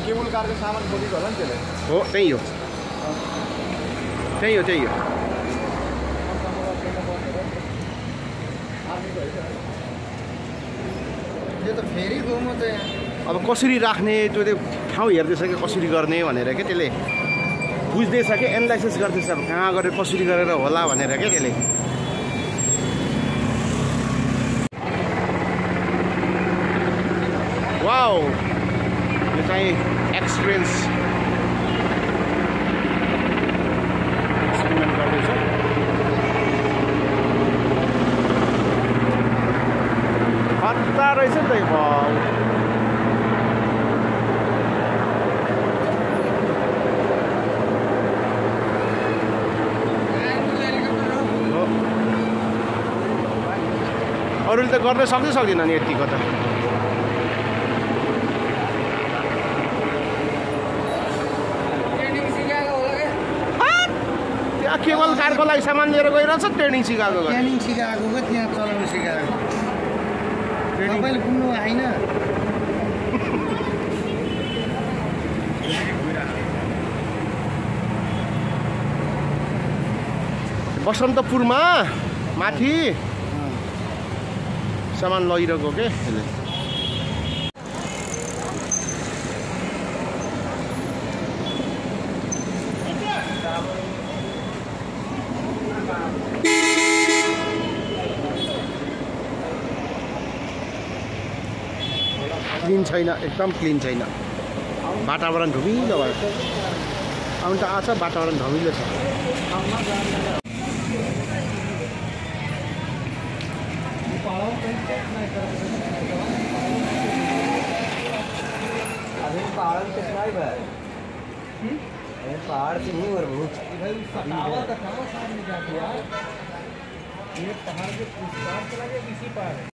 Cable कारको सामान बोकेको होला नि त्यसले। हो त्यही हो त्यही हो त्यही हो। यो त फेरि गयो म त यहाँ। अब कसरी राख्ने त्यो ठाउँ हेर्दैछ कि कसरी गर्ने भनेर क्या त्यसले बुझ्दैछ कि एनालाइसिस गर्दैछ अब कहाँ गरेर कसरी गरेर होला भनेर क्या त्यसले। वाउ यो चाहिँ एक्सपिरिमेन्ट गर्दैछ। खतरा रहेछ नि त यो। अरूले त गर्न सक्दै सक्दैन नि यतिको त। त्यहाँ केबल कारको लागि सामान लिएर गइरहेछ ट्रेनिङ सिकाएको। ट्रेनिङ सिकाएको हो त्यहाँ चलाउनु सिकाएको। तपाईँले घुम्नु होइन। बसन्तपुरमा माथि सामान लगिरहेको के यसले। क्लिन छैन एकदम क्लिन छैन। वातावरण धमिलो भयो। आउनु त आछ वातावरण धमिलो छ। पहाड़ से नहीं और बहुत